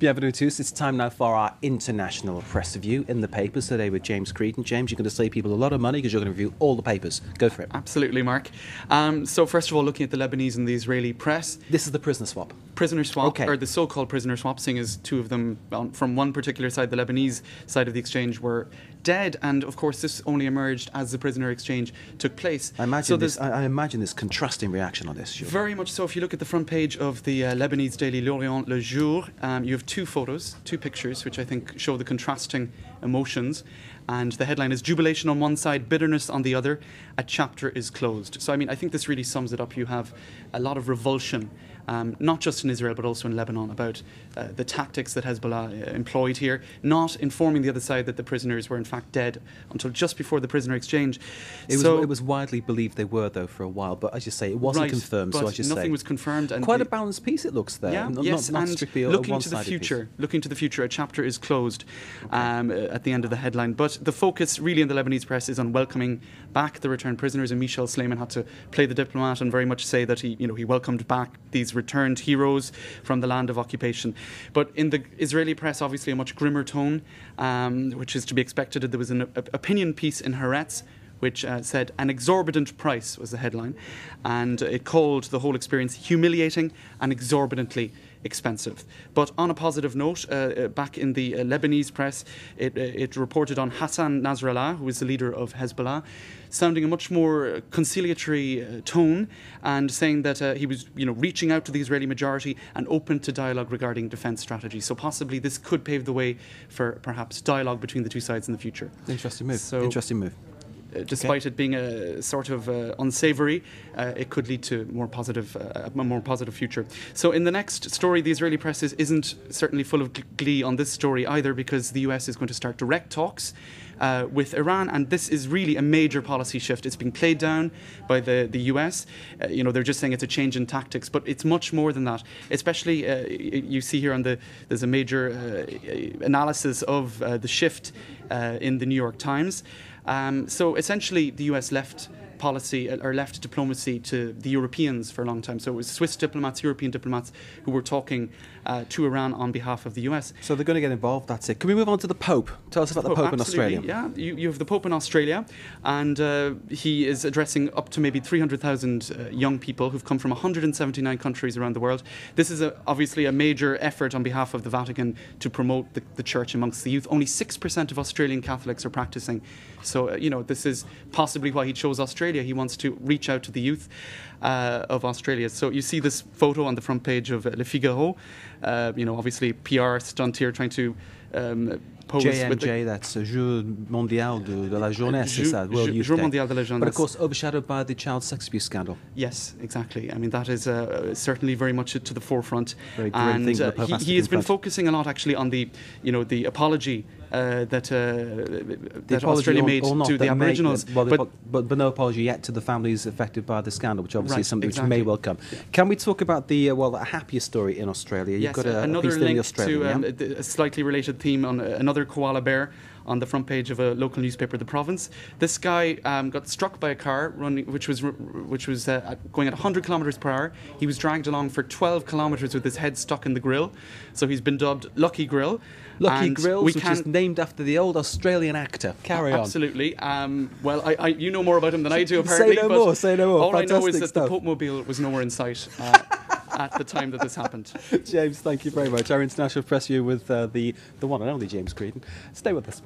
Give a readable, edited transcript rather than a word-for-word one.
Bienvenue tous. It's time now for our international press review in the papers today with James Creedon. James, you're going to save people a lot of money because you're going to review all the papers. Go for it. Absolutely, Mark. So first of all, looking at the Lebanese and the Israeli press. This is the prisoner swap. Prisoner swap, okay. Or the so-called prisoner swap, seeing as two of them from one particular side, the Lebanese side of the exchange, were dead. And of course, this only emerged as the prisoner exchange took place. I imagine this contrasting reaction on this. Sure. Very much so. If you look at the front page of the Lebanese daily L'Orient Le Jour, you have two photos, two pictures, which I think show the contrasting emotions. And the headline is "Jubilation on one side, bitterness on the other. A chapter is closed." So, I mean, I think this really sums it up. You have a lot of revulsion, not just in Israel, but also in Lebanon, about the tactics that Hezbollah employed here, not informing the other side that the prisoners were in fact dead until just before the prisoner exchange. It was widely believed they were, though, for a while, but as you say, it wasn't confirmed. So, as you say, nothing was confirmed. And quite a balanced piece it looks there. Yeah, not strictly looking a to the future. piece. Looking to the future, a chapter is closed at the end of the headline. But the focus really in the Lebanese press is on welcoming back the returned prisoners, and Michel Sleiman had to play the diplomat and very much say that he welcomed back these returned heroes from the land of occupation. But in the Israeli press, obviously a much grimmer tone, which is to be expected. There was an opinion piece in Haaretz which said an exorbitant price was the headline, and it called the whole experience humiliating and exorbitantly expensive. But on a positive note, back in the Lebanese press, it reported on Hassan Nasrallah, who is the leader of Hezbollah, sounding a much more conciliatory tone and saying that he was reaching out to the Israeli majority and open to dialogue regarding defence strategy. So possibly this could pave the way for perhaps dialogue between the two sides in the future. Interesting move. Despite it being a sort of unsavoury, it could lead to a more positive future. So in the next story, the Israeli press isn't certainly full of glee on this story either, because the US is going to start direct talks with Iran, and this is really a major policy shift. It's being played down by the US. They're just saying it's a change in tactics, but it's much more than that. Especially, you see here there's a major analysis of the shift in the New York Times. So essentially, the US left diplomacy to the Europeans for a long time. So it was Swiss diplomats, European diplomats who were talking to Iran on behalf of the US. So they're going to get involved, that's it. Can we move on to the Pope? Tell us about the Pope in Australia. Yeah, you have the Pope in Australia, and he is addressing up to maybe 300,000 young people who've come from 179 countries around the world. This is obviously a major effort on behalf of the Vatican to promote the church amongst the youth. Only 6% of Australian Catholics are practicing. So, this is possibly why he chose Australia. He wants to reach out to the youth of Australia. So you see this photo on the front page of Le Figaro. Obviously PR stunt here, trying to pose with that's Jour Mondial de la Jeunesse, c'est ça? World Youth Jour Day. Mondial de la Jeunesse. But of course overshadowed by the child sex abuse scandal. Yes, exactly. I mean, that is certainly very much to the forefront. Very grim thing the Pope has to he has been confront. focusing a lot actually on the apology that Australia made to the Aboriginals. But no apology yet to the families affected by the scandal, which obviously is something which may well come. Yeah. Can we talk about the a happier story in Australia? You've got another piece link Australia, to a slightly related theme on another koala bear on the front page of a local newspaper, The Province. This guy got struck by a car which was going at 100 kilometres per hour. He was dragged along for 12 kilometres with his head stuck in the grill. So he's been dubbed Lucky Grill. Lucky Grills, which is named after the old Australian actor. Carry on. Absolutely. Well, you know more about him than I do, apparently. Say no more. All Fantastic I know is that stuff. the Pope Mobile was nowhere in sight at the time that this happened. James, thank you very much. Our international press view with the one and only James Creedon. Stay with us.